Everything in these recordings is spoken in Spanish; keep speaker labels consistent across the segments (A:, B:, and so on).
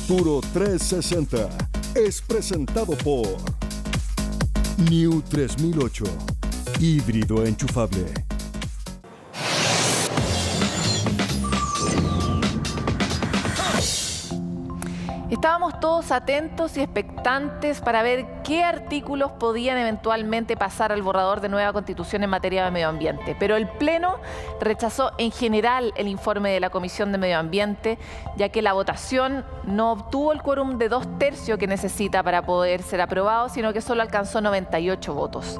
A: Futuro 360 es presentado por New 3008, híbrido enchufable.
B: Estábamos todos atentos y expectantes para ver qué artículos podían eventualmente pasar al borrador de nueva Constitución en materia de medio ambiente. Pero el Pleno rechazó en general el informe de la Comisión de Medio Ambiente, ya que la votación no obtuvo el quórum de 2/3 que necesita para poder ser aprobado, sino que solo alcanzó 98 votos.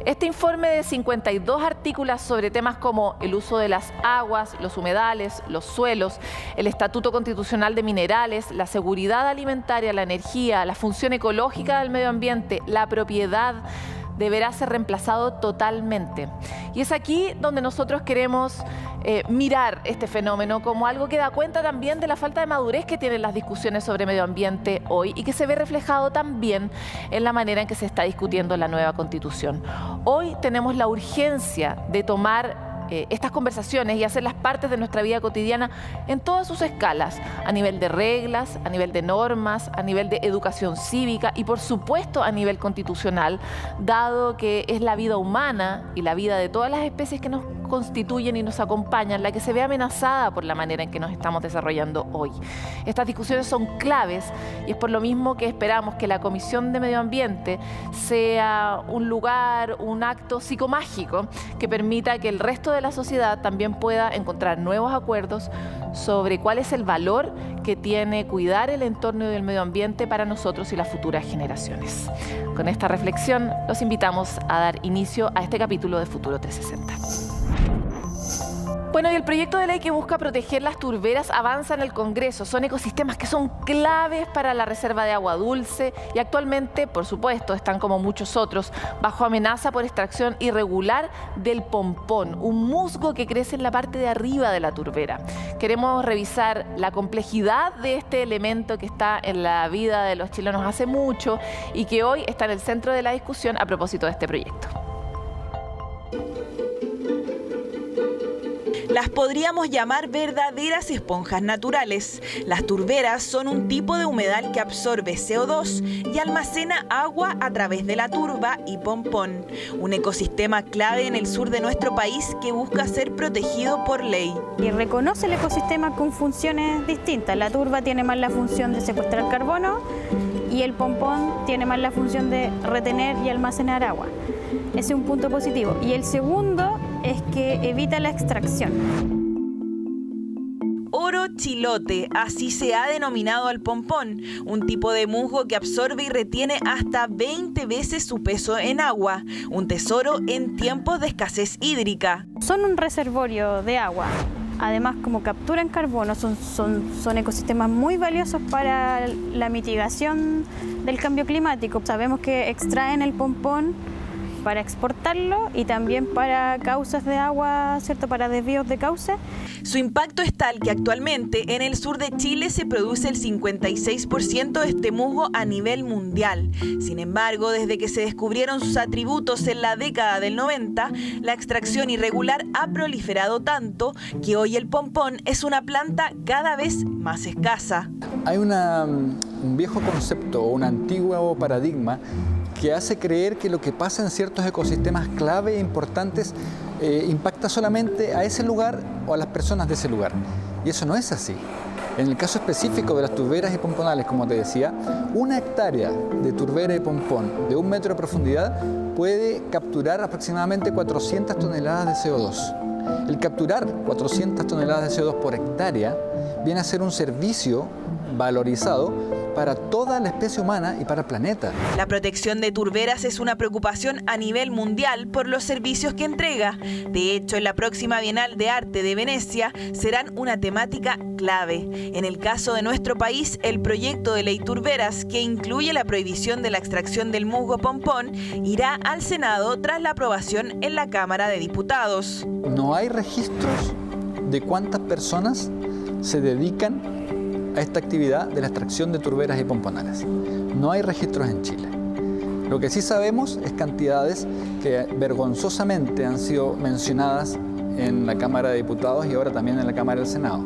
B: Este informe de 52 artículos sobre temas como el uso de las aguas, los humedales, los suelos, el Estatuto Constitucional de Minerales, la seguridad alimentaria, la energía, la función ecológica del medio ambiente, la propiedad, deberá ser reemplazado totalmente. Y es aquí donde nosotros queremos mirar este fenómeno como algo que da cuenta también de la falta de madurez que tienen las discusiones sobre medio ambiente hoy y que se ve reflejado también en la manera en que se está discutiendo la nueva Constitución. Hoy tenemos la urgencia de tomar estas conversaciones y hacerlas partes de nuestra vida cotidiana en todas sus escalas, a nivel de reglas, a nivel de normas, a nivel de educación cívica y por supuesto a nivel constitucional, dado que es la vida humana y la vida de todas las especies que nos constituyen y nos acompañan la que se ve amenazada por la manera en que nos estamos desarrollando hoy. Estas discusiones son claves y es por lo mismo que esperamos que la Comisión de Medio Ambiente sea un lugar, un acto psicomágico que permita que el resto de la sociedad también pueda encontrar nuevos acuerdos sobre cuál es el valor que tiene cuidar el entorno y el medio ambiente para nosotros y las futuras generaciones. Con esta reflexión los invitamos a dar inicio a este capítulo de Futuro 360. Bueno, y el proyecto de ley que busca proteger las turberas avanza en el Congreso. Son ecosistemas que son claves para la reserva de agua dulce y actualmente, por supuesto, están como muchos otros bajo amenaza por extracción irregular del pompón, un musgo que crece en la parte de arriba de la turbera. Queremos revisar la complejidad de este elemento que está en la vida de los chilenos hace mucho y que hoy está en el centro de la discusión a propósito de este proyecto.
C: Las podríamos llamar verdaderas esponjas naturales. Las turberas son un tipo de humedal que absorbe CO2 y almacena agua a través de la turba y pompón. Un ecosistema clave en el sur de nuestro país que busca ser protegido por ley.
D: Y reconoce el ecosistema con funciones distintas. La turba tiene más la función de secuestrar carbono y el pompón tiene más la función de retener y almacenar agua. Ese es un punto positivo. Y el segundo es que evita la extracción.
C: Oro chilote, así se ha denominado al pompón, un tipo de musgo que absorbe y retiene hasta 20 veces su peso en agua, un tesoro en tiempos de escasez hídrica.
D: Son un reservorio de agua. Además, como capturan carbono, son ecosistemas muy valiosos para la mitigación del cambio climático. Sabemos que extraen el pompón para exportarlo y también para causas de agua, ¿cierto? Para desvíos de cauce.
C: Su impacto es tal que actualmente en el sur de Chile se produce el 56% de este musgo a nivel mundial. Sin embargo, desde que se descubrieron sus atributos en la década del 90, la extracción irregular ha proliferado tanto que hoy el pompón es una planta cada vez más escasa.
E: Hay un viejo concepto, un antiguo paradigma que hace creer que lo que pasa en ciertos ecosistemas clave e importantes impacta solamente a ese lugar o a las personas de ese lugar. Y eso no es así. En el caso específico de las turberas y pomponales, como te decía, 1 hectárea de turbera y pompón de 1 metro de profundidad puede capturar aproximadamente 400 toneladas de CO2. El capturar 400 toneladas de CO2 por hectárea viene a ser un servicio valorizado para toda la especie humana y para el planeta.
C: La protección de turberas es una preocupación a nivel mundial por los servicios que entrega. De hecho, en la próxima Bienal de Arte de Venecia serán una temática clave. En el caso de nuestro país, el proyecto de ley turberas, que incluye la prohibición de la extracción del musgo pompón, irá al Senado tras la aprobación en la Cámara de Diputados.
E: No hay registros de cuántas personas se dedican a esta actividad de la extracción de turberas y pomponales. No hay registros en Chile. Lo que sí sabemos es cantidades que vergonzosamente han sido mencionadas en la Cámara de Diputados y ahora también en la Cámara del Senado.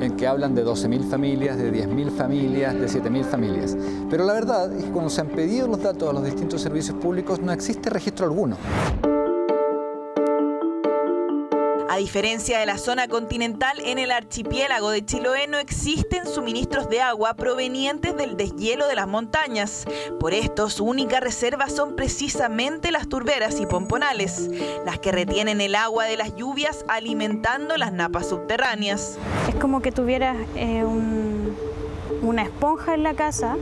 E: en que hablan de 12.000 familias, de 10.000 familias, de 7.000 familias. Pero la verdad es que cuando se han pedido los datos a los distintos servicios públicos no existe registro alguno.
C: A diferencia de la zona continental, en el archipiélago de Chiloé no existen suministros de agua provenientes del deshielo de las montañas. Por esto, su única reserva son precisamente las turberas y pomponales, las que retienen el agua de las lluvias alimentando las napas subterráneas.
D: Es como que tuvieras una esponja en la casa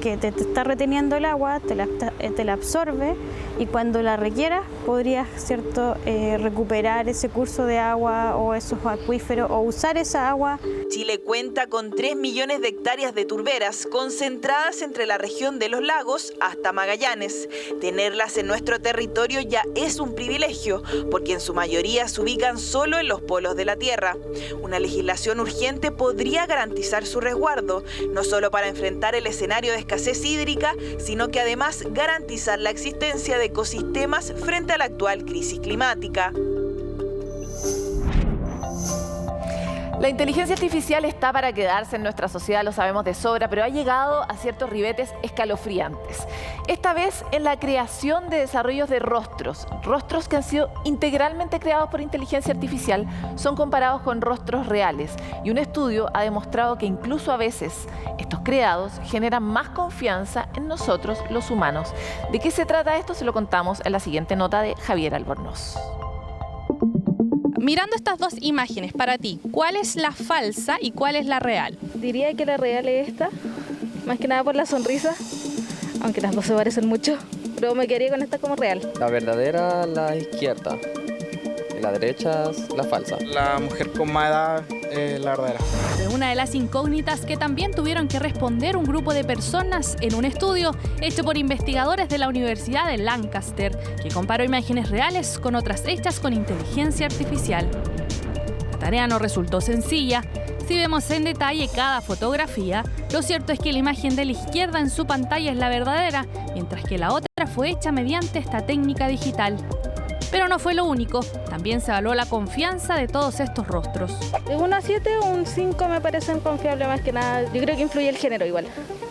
D: que te está reteniendo el agua, te la absorbe, y cuando la requieras podrías, ¿cierto?, recuperar ese curso de agua o esos acuíferos o usar esa agua.
C: Chile cuenta con 3 millones de hectáreas de turberas concentradas entre la región de los lagos hasta Magallanes. Tenerlas en nuestro territorio ya es un privilegio, porque en su mayoría se ubican solo en los polos de la Tierra. Una legislación urgente podría garantizar su resguardo, no solo para enfrentar el escenario de escasez hídrica, sino que además garantizar la existencia de ecosistemas frente a la actual crisis climática.
B: La inteligencia artificial está para quedarse en nuestra sociedad, lo sabemos de sobra, pero ha llegado a ciertos ribetes escalofriantes. Esta vez en la creación de desarrollos de rostros que han sido integralmente creados por inteligencia artificial, son comparados con rostros reales. Y un estudio ha demostrado que incluso a veces estos creados generan más confianza en nosotros, los humanos. ¿De qué se trata esto? Se lo contamos en la siguiente nota de Javier Albornoz.
F: Mirando estas dos imágenes, para ti, ¿cuál es la falsa y cuál es la real?
G: Diría que la real es esta, más que nada por la sonrisa, aunque las dos se parecen mucho, pero me quedaría con esta como real.
H: La verdadera, la izquierda, y la derecha, la falsa.
I: La mujer con más edad, la verdadera.
F: Una de las incógnitas que también tuvieron que responder un grupo de personas en un estudio hecho por investigadores de la Universidad de Lancaster, que comparó imágenes reales con otras hechas con inteligencia artificial. La tarea no resultó sencilla. Si vemos en detalle cada fotografía, lo cierto es que la imagen de la izquierda en su pantalla es la verdadera, mientras que la otra fue hecha mediante esta técnica digital. Pero no fue lo único, también se evaluó la confianza de todos estos rostros.
G: De 1 a 7, un 5 me parecen confiables más que nada. Yo creo que influye el género igual.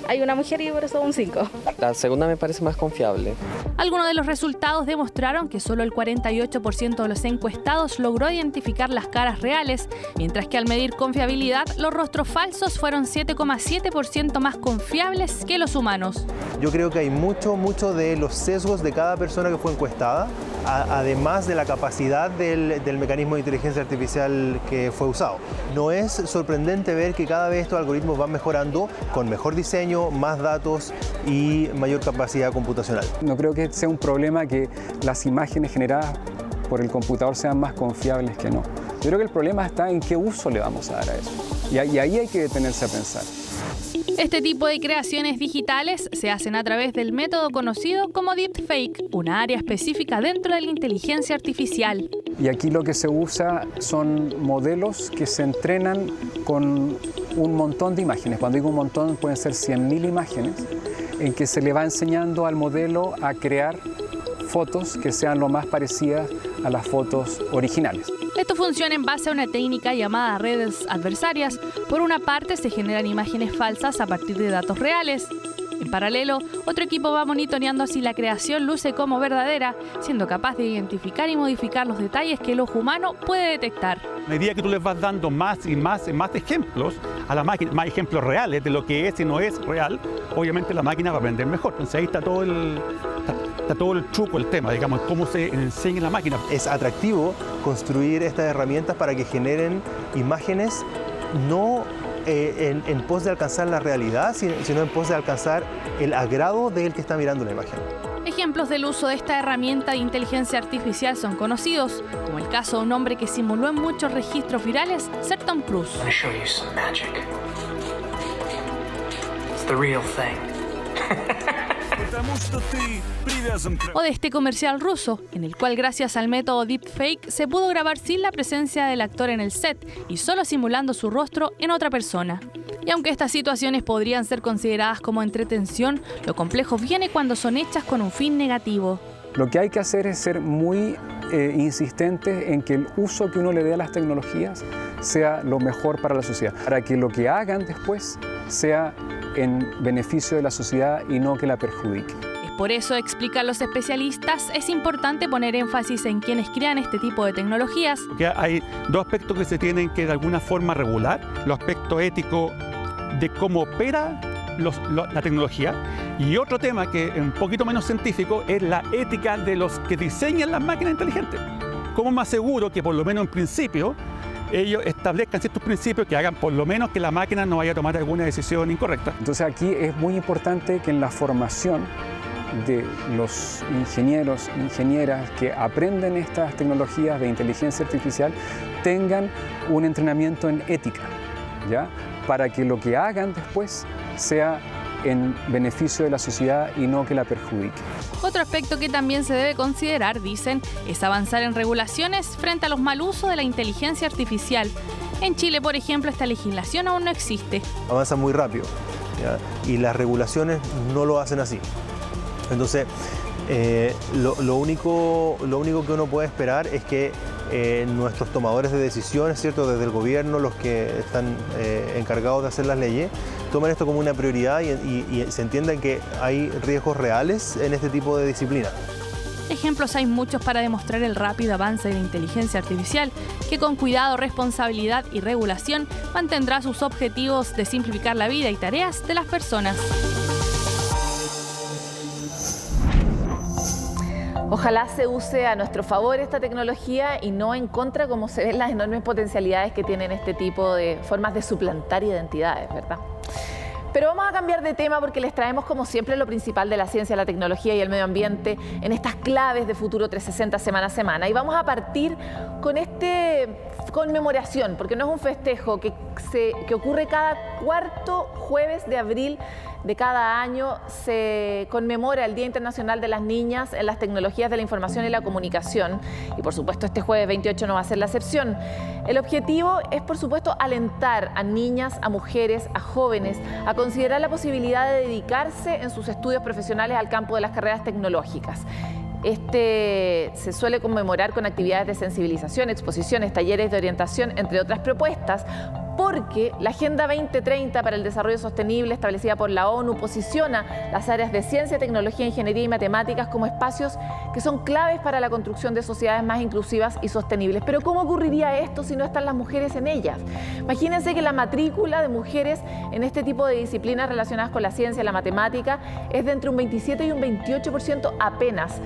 G: Hay una mujer y por eso un 5.
H: La segunda me parece más confiable.
F: Algunos de los resultados demostraron que solo el 48% de los encuestados logró identificar las caras reales, mientras que al medir confiabilidad, los rostros falsos fueron 7,7% más confiables que los humanos.
J: Yo creo que hay mucho de los sesgos de cada persona que fue encuestada, además de la capacidad del mecanismo de inteligencia artificial que fue usado. No es sorprendente ver que cada vez estos algoritmos van mejorando con mejor diseño, más datos y mayor capacidad computacional.
K: No creo que sea un problema que las imágenes generadas por el computador sean más confiables que no. Yo creo que el problema está en qué uso le vamos a dar a eso. Y ahí hay que detenerse a pensar.
F: Este tipo de creaciones digitales se hacen a través del método conocido como deepfake, una área específica dentro de la inteligencia artificial.
K: Y aquí lo que se usa son modelos que se entrenan con un montón de imágenes. Cuando digo un montón, pueden ser 100.000 imágenes, en que se le va enseñando al modelo a crear fotos que sean lo más parecidas a las fotos originales.
F: Esto funciona en base a una técnica llamada redes adversarias. Por una parte, se generan imágenes falsas a partir de datos reales. En paralelo, otro equipo va monitoreando si la creación luce como verdadera, siendo capaz de identificar y modificar los detalles que el ojo humano puede detectar.
L: A medida que tú les vas dando más y más ejemplos a la máquina, más ejemplos reales de lo que es y no es real, obviamente la máquina va a aprender mejor. Entonces ahí está todo el truco, el tema, digamos, cómo se enseña la máquina.
J: Es atractivo construir estas herramientas para que generen imágenes no en pos de alcanzar la realidad, sino en pos de alcanzar el agrado del que está mirando la imagen.
F: Ejemplos del uso de esta herramienta de inteligencia artificial son conocidos, como el caso de un hombre que simuló en muchos registros virales ser Tom Cruise. O de este comercial ruso, en el cual gracias al método deepfake se pudo grabar sin la presencia del actor en el set y solo simulando su rostro en otra persona. Y aunque estas situaciones podrían ser consideradas como entretención, lo complejo viene cuando son hechas con un fin negativo.
K: Lo que hay que hacer es ser muy insistentes en que el uso que uno le dé a las tecnologías sea lo mejor para la sociedad, para que lo que hagan después sea en beneficio de la sociedad y no que la perjudique.
F: Por eso, explican los especialistas, es importante poner énfasis en quienes crean este tipo de tecnologías.
L: Porque hay dos aspectos que se tienen que de alguna forma regular. Los aspectos éticos de cómo opera la tecnología, y otro tema que es un poquito menos científico es la ética de los que diseñan las máquinas inteligentes. ¿Cómo me aseguro que por lo menos en principio ellos establezcan ciertos principios que hagan por lo menos que la máquina no vaya a tomar alguna decisión incorrecta?
K: Entonces aquí es muy importante que en la formación de los ingenieros, ingenieras que aprenden estas tecnologías de inteligencia artificial tengan un entrenamiento en ética, ¿ya? Para que lo que hagan después sea en beneficio de la sociedad y no que la perjudique.
F: Otro aspecto que también se debe considerar, dicen, es avanzar en regulaciones frente a los mal usos de la inteligencia artificial. En Chile, por ejemplo, esta legislación aún no existe.
J: Avanza muy rápido, ¿ya? Y las regulaciones no lo hacen así. Entonces, lo único que uno puede esperar es que nuestros tomadores de decisiones, ¿cierto?, desde el gobierno, los que están encargados de hacer las leyes, tomen esto como una prioridad y se entiendan que hay riesgos reales en este tipo de disciplina.
F: Ejemplos hay muchos para demostrar el rápido avance de la inteligencia artificial, que con cuidado, responsabilidad y regulación mantendrá sus objetivos de simplificar la vida y tareas de las personas.
B: Ojalá se use a nuestro favor esta tecnología y no en contra, como se ven las enormes potencialidades que tienen este tipo de formas de suplantar identidades, ¿verdad? Pero vamos a cambiar de tema porque les traemos, como siempre, lo principal de la ciencia, la tecnología y el medio ambiente en estas claves de Futuro 360 semana a semana. Y vamos a partir con conmemoración, porque no es un festejo que ocurre cada cuarto jueves de abril de cada año. Se conmemora el Día Internacional de las Niñas en las Tecnologías de la Información y la Comunicación. Y por supuesto este jueves 28 no va a ser la excepción. El objetivo es, por supuesto, alentar a niñas, a mujeres, a jóvenes a considerar la posibilidad de dedicarse en sus estudios profesionales al campo de las carreras tecnológicas. Se suele conmemorar con actividades de sensibilización, exposiciones, talleres de orientación, entre otras propuestas, porque la Agenda 2030 para el Desarrollo Sostenible establecida por la ONU posiciona las áreas de ciencia, tecnología, ingeniería y matemáticas como espacios que son claves para la construcción de sociedades más inclusivas y sostenibles. Pero ¿cómo ocurriría esto si no están las mujeres en ellas? Imagínense que la matrícula de mujeres en este tipo de disciplinas relacionadas con la ciencia y la matemática es de entre un 27 y un 28% apenas,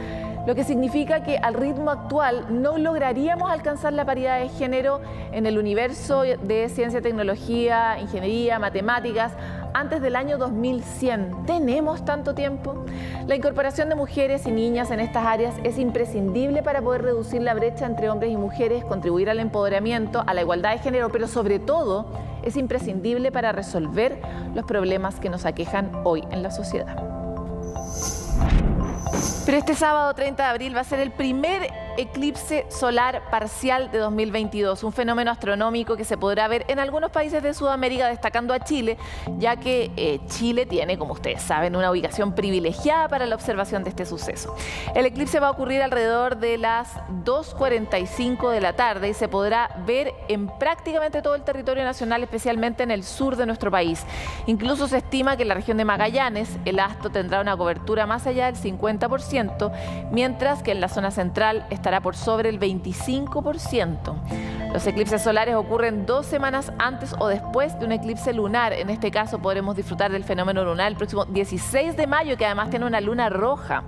B: lo que significa que al ritmo actual no lograríamos alcanzar la paridad de género en el universo de ciencia, tecnología, ingeniería, matemáticas antes del año 2100. ¿Tenemos tanto tiempo? La incorporación de mujeres y niñas en estas áreas es imprescindible para poder reducir la brecha entre hombres y mujeres, contribuir al empoderamiento, a la igualdad de género, pero sobre todo es imprescindible para resolver los problemas que nos aquejan hoy en la sociedad. Pero este sábado 30 de abril va a ser el primer eclipse solar parcial de 2022, un fenómeno astronómico que se podrá ver en algunos países de Sudamérica, destacando a Chile, ya que Chile tiene, como ustedes saben, una ubicación privilegiada para la observación de este suceso. El eclipse va a ocurrir alrededor de las 2:45 de la tarde y se podrá ver en prácticamente todo el territorio nacional, especialmente en el sur de nuestro país. Incluso se estima que en la región de Magallanes el astro tendrá una cobertura más allá del 50%, mientras que en la zona central estará por sobre el 25%. Los eclipses solares ocurren 2 semanas antes o después de un eclipse lunar. En este caso podremos disfrutar del fenómeno lunar el próximo 16 de mayo, que además tiene una luna roja.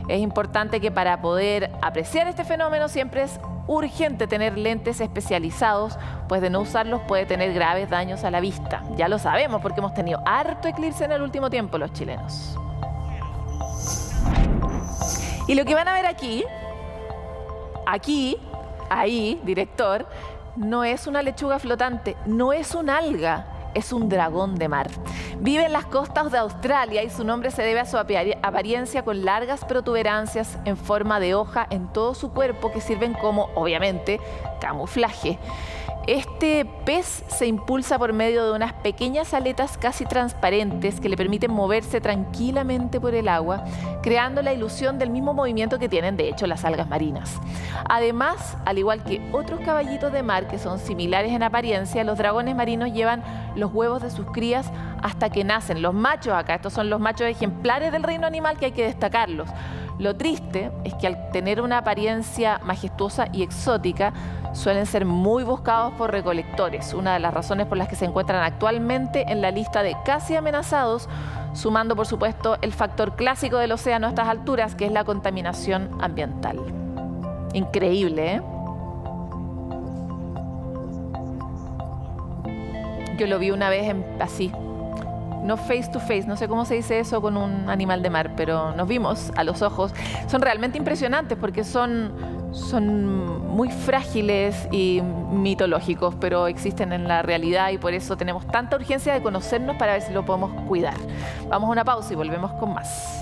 B: Es importante que para poder apreciar este fenómeno siempre es urgente tener lentes especializados, pues de no usarlos puede tener graves daños a la vista. Ya lo sabemos porque hemos tenido harto eclipse en el último tiempo los chilenos. Y lo que van a ver aquí, ahí, director, no es una lechuga flotante, no es un alga, es un dragón de mar. Vive en las costas de Australia y su nombre se debe a su apariencia con largas protuberancias en forma de hoja en todo su cuerpo que sirven como, obviamente, camuflaje. Este pez se impulsa por medio de unas pequeñas aletas casi transparentes que le permiten moverse tranquilamente por el agua, creando la ilusión del mismo movimiento que tienen, de hecho, las algas marinas. Además, al igual que otros caballitos de mar que son similares en apariencia, los dragones marinos llevan los huevos de sus crías hasta que nacen. Los machos acá, estos son los machos ejemplares del reino animal que hay que destacarlos. Lo triste es que al tener una apariencia majestuosa y exótica, suelen ser muy buscados por recolectores, una de las razones por las que se encuentran actualmente en la lista de casi amenazados, sumando por supuesto el factor clásico del océano a estas alturas, que es la contaminación ambiental. Increíble, ¿eh? Yo lo vi una vez así, no face to face, no sé cómo se dice eso con un animal de mar, pero nos vimos a los ojos. Son realmente impresionantes porque son muy frágiles y mitológicos, pero existen en la realidad y por eso tenemos tanta urgencia de conocernos para ver si lo podemos cuidar. Vamos a una pausa y volvemos con más.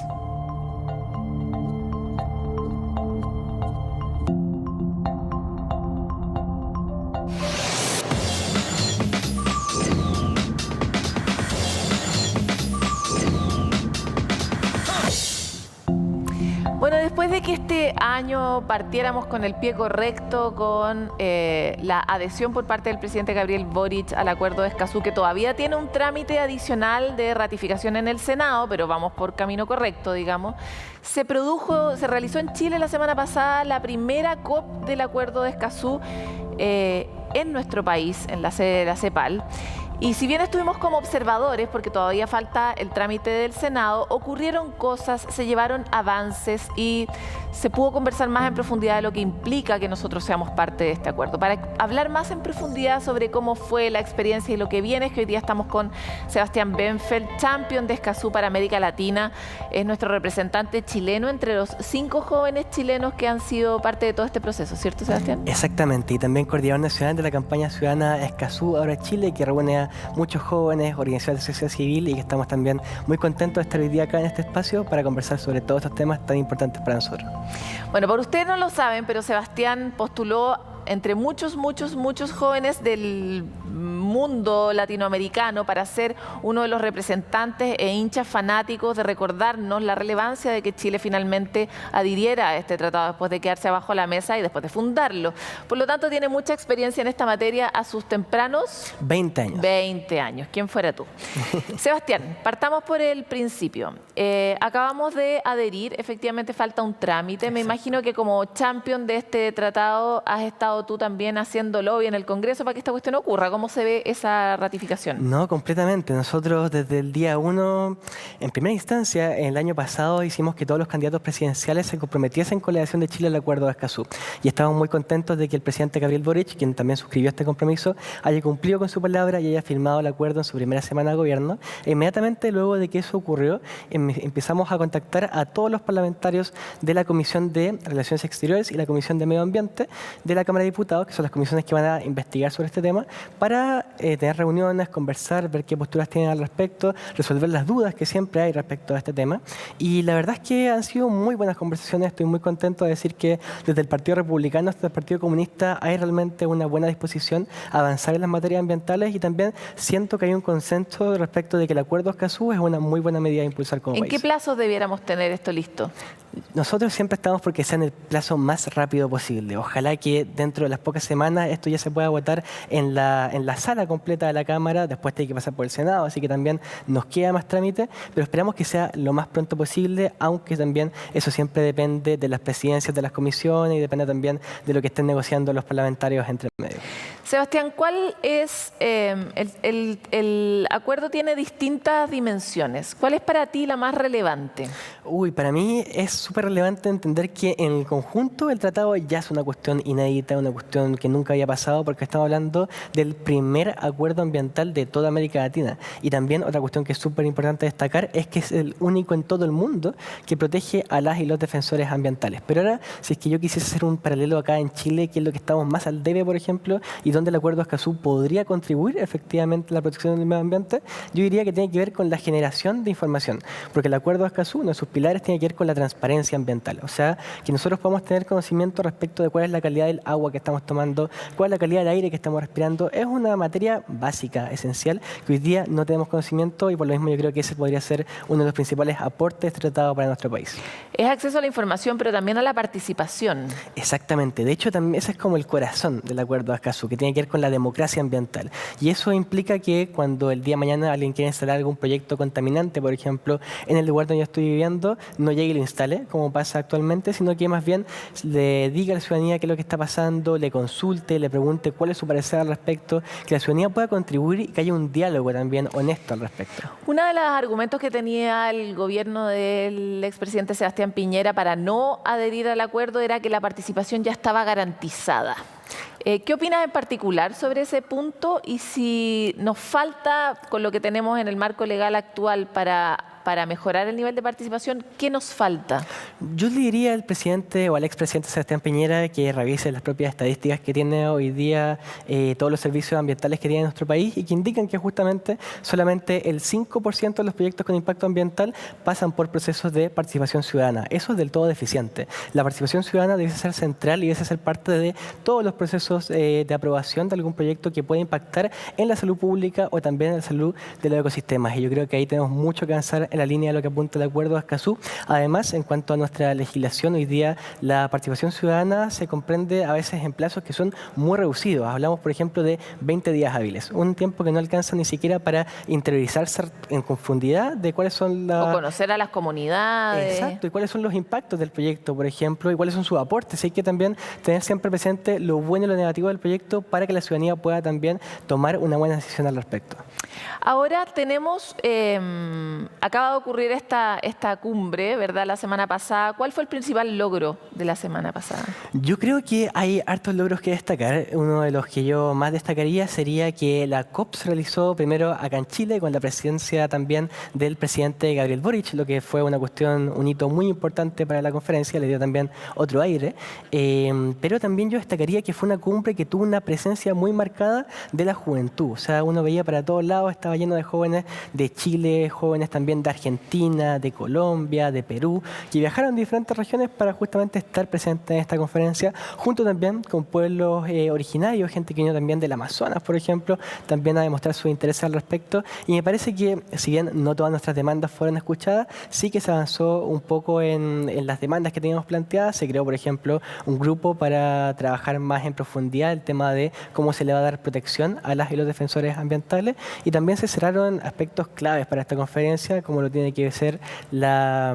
B: Bueno, después de que este año partiéramos con el pie correcto, con la adhesión por parte del presidente Gabriel Boric al acuerdo de Escazú, que todavía tiene un trámite adicional de ratificación en el Senado, pero vamos por camino correcto, digamos, se realizó en Chile la semana pasada la primera COP del acuerdo de Escazú en nuestro país, en la sede de la CEPAL. Y si bien estuvimos como observadores, porque todavía falta el trámite del Senado, ocurrieron cosas, se llevaron avances y se pudo conversar más en profundidad de lo que implica que nosotros seamos parte de este acuerdo. Para hablar más en profundidad sobre cómo fue la experiencia y lo que viene, es que hoy día estamos con Sebastián Benfeld, champion de Escazú para América Latina. Es nuestro representante chileno entre los 5 jóvenes chilenos que han sido parte de todo este proceso, ¿cierto, Sebastián?
M: Exactamente, y también coordinador nacional de la campaña ciudadana Escazú Ahora Chile, que reúne a muchos jóvenes, organizaciones de sociedad civil, y que estamos también muy contentos de estar hoy día acá en este espacio para conversar sobre todos estos temas tan importantes para nosotros.
B: Bueno, por ustedes no lo saben, pero Sebastián postuló entre muchos jóvenes del mundo latinoamericano para ser uno de los representantes e hinchas fanáticos de recordarnos la relevancia de que Chile finalmente adhiriera a este tratado después de quedarse abajo de la mesa y después de fundarlo. Por lo tanto, tiene mucha experiencia en esta materia a sus tempranos
M: 20 años.
B: 20 años. ¿Quién fuera tú? Sebastián, partamos por el principio. Acabamos de adherir, efectivamente falta un trámite. Me imagino que como champion de este tratado has estado tú también haciendo lobby en el Congreso para que esta cuestión ocurra. ¿Cómo se ve esa ratificación?
M: No, completamente. Nosotros desde el día 1, en primera instancia, el año pasado hicimos que todos los candidatos presidenciales se comprometiesen con la adhesión de Chile al acuerdo de Escazú. Y estamos muy contentos de que el presidente Gabriel Boric, quien también suscribió este compromiso, haya cumplido con su palabra y haya firmado el acuerdo en su primera semana de gobierno. E inmediatamente luego de que eso ocurrió, empezamos a contactar a todos los parlamentarios de la Comisión de Relaciones Exteriores y la Comisión de Medio Ambiente de la Cámara de Diputados, que son las comisiones que van a investigar sobre este tema, para tener reuniones, conversar, ver qué posturas tienen al respecto, resolver las dudas que siempre hay respecto a este tema. Y la verdad es que han sido muy buenas conversaciones. Estoy muy contento de decir que desde el Partido Republicano hasta el Partido Comunista hay realmente una buena disposición a avanzar en las materias ambientales, y también siento que hay un consenso respecto de que el acuerdo Escazú es una muy buena medida a impulsar como país.
B: ¿En qué plazo debiéramos tener esto listo?
M: Nosotros siempre estamos porque sea en el plazo más rápido posible. Ojalá que dentro de las pocas semanas esto ya se pueda votar en la sala completa de la Cámara, después tiene que pasar por el Senado, así que también nos queda más trámite, pero esperamos que sea lo más pronto posible, aunque también eso siempre depende de las presidencias de las comisiones y depende también de lo que estén negociando los parlamentarios entre medio.
B: Sebastián, ¿cuál es el acuerdo? Tiene distintas dimensiones. ¿Cuál es para ti la más relevante?
M: Para mí es súper relevante entender que en el conjunto el tratado ya es una cuestión inédita, una cuestión que nunca había pasado, porque estamos hablando del primer acuerdo ambiental de toda América Latina. Y también otra cuestión que es súper importante destacar es que es el único en todo el mundo que protege a las y los defensores ambientales. Pero ahora, si es que yo quisiese hacer un paralelo acá en Chile, que es lo que estamos más al debe, por ejemplo, y donde donde el Acuerdo de Escazú podría contribuir efectivamente a la protección del medio ambiente, yo diría que tiene que ver con la generación de información, porque el Acuerdo de Escazú, uno de sus pilares, tiene que ver con la transparencia ambiental, o sea, que nosotros podamos tener conocimiento respecto de cuál es la calidad del agua que estamos tomando, cuál es la calidad del aire que estamos respirando. Es una materia básica, esencial, que hoy día no tenemos conocimiento y por lo mismo yo creo que ese podría ser uno de los principales aportes de este tratado para nuestro país.
B: Es acceso a la información, pero también a la participación.
M: Exactamente. De hecho, también ese es como el corazón del Acuerdo de Escazú, que tiene que ver con la democracia ambiental. Y eso implica que cuando el día de mañana alguien quiere instalar algún proyecto contaminante, por ejemplo, en el lugar donde yo estoy viviendo, no llegue y lo instale, como pasa actualmente, sino que más bien le diga a la ciudadanía qué es lo que está pasando, le consulte, le pregunte cuál es su parecer al respecto, que la ciudadanía pueda contribuir y que haya un diálogo también honesto al respecto.
B: Uno de los argumentos que tenía el gobierno del expresidente Sebastián Piñera para no adherir al acuerdo era que la participación ya estaba garantizada. ¿Qué opinas en particular sobre ese punto y si nos falta, con lo que tenemos en el marco legal actual, para mejorar el nivel de participación, qué nos falta?
M: Yo le diría al presidente o al expresidente Sebastián Piñera que revise las propias estadísticas que tiene hoy día todos los servicios ambientales que tiene nuestro país y que indican que justamente solamente el 5% de los proyectos con impacto ambiental pasan por procesos de participación ciudadana. Eso es del todo deficiente. La participación ciudadana debe ser central y debe ser parte de todos los procesos de aprobación de algún proyecto que pueda impactar en la salud pública o también en la salud de los ecosistemas. Y yo creo que ahí tenemos mucho que avanzar en la línea de lo que apunta el Acuerdo de Escazú. Además, en cuanto a nuestra legislación, hoy día la participación ciudadana se comprende a veces en plazos que son muy reducidos. Hablamos, por ejemplo, de 20 días hábiles, un tiempo que no alcanza ni siquiera para interiorizarse en profundidad de cuáles son las...
B: O conocer a las comunidades.
M: Exacto, y cuáles son los impactos del proyecto, por ejemplo, y cuáles son sus aportes. Hay que también tener siempre presente lo bueno y lo negativo del proyecto para que la ciudadanía pueda también tomar una buena decisión al respecto.
B: Ahora tenemos, acaba de ocurrir esta cumbre, ¿verdad?, la semana pasada. ¿Cuál fue el principal logro de la semana pasada?
M: Yo creo que hay hartos logros que destacar. Uno de los que yo más destacaría sería que la COP se realizó primero acá en Chile con la presidencia también del presidente Gabriel Boric, lo que fue una cuestión, un hito muy importante para la conferencia, le dio también otro aire. Pero también yo destacaría que fue una cumbre que tuvo una presencia muy marcada de la juventud. O sea, uno veía para todos lados, estaba lleno de jóvenes de Chile, jóvenes también de Argentina, de Colombia, de Perú, que viajaron de diferentes regiones para justamente estar presentes en esta conferencia, junto también con pueblos originarios, gente que vino también del Amazonas, por ejemplo, también a demostrar su interés al respecto. Y me parece que, si bien no todas nuestras demandas fueron escuchadas, sí que se avanzó un poco en las demandas que teníamos planteadas. Se creó, por ejemplo, un grupo para trabajar más en profundidad el tema de cómo se le va a dar protección a las y los defensores ambientales, y también se cerraron aspectos claves para esta conferencia, como lo tiene que ser la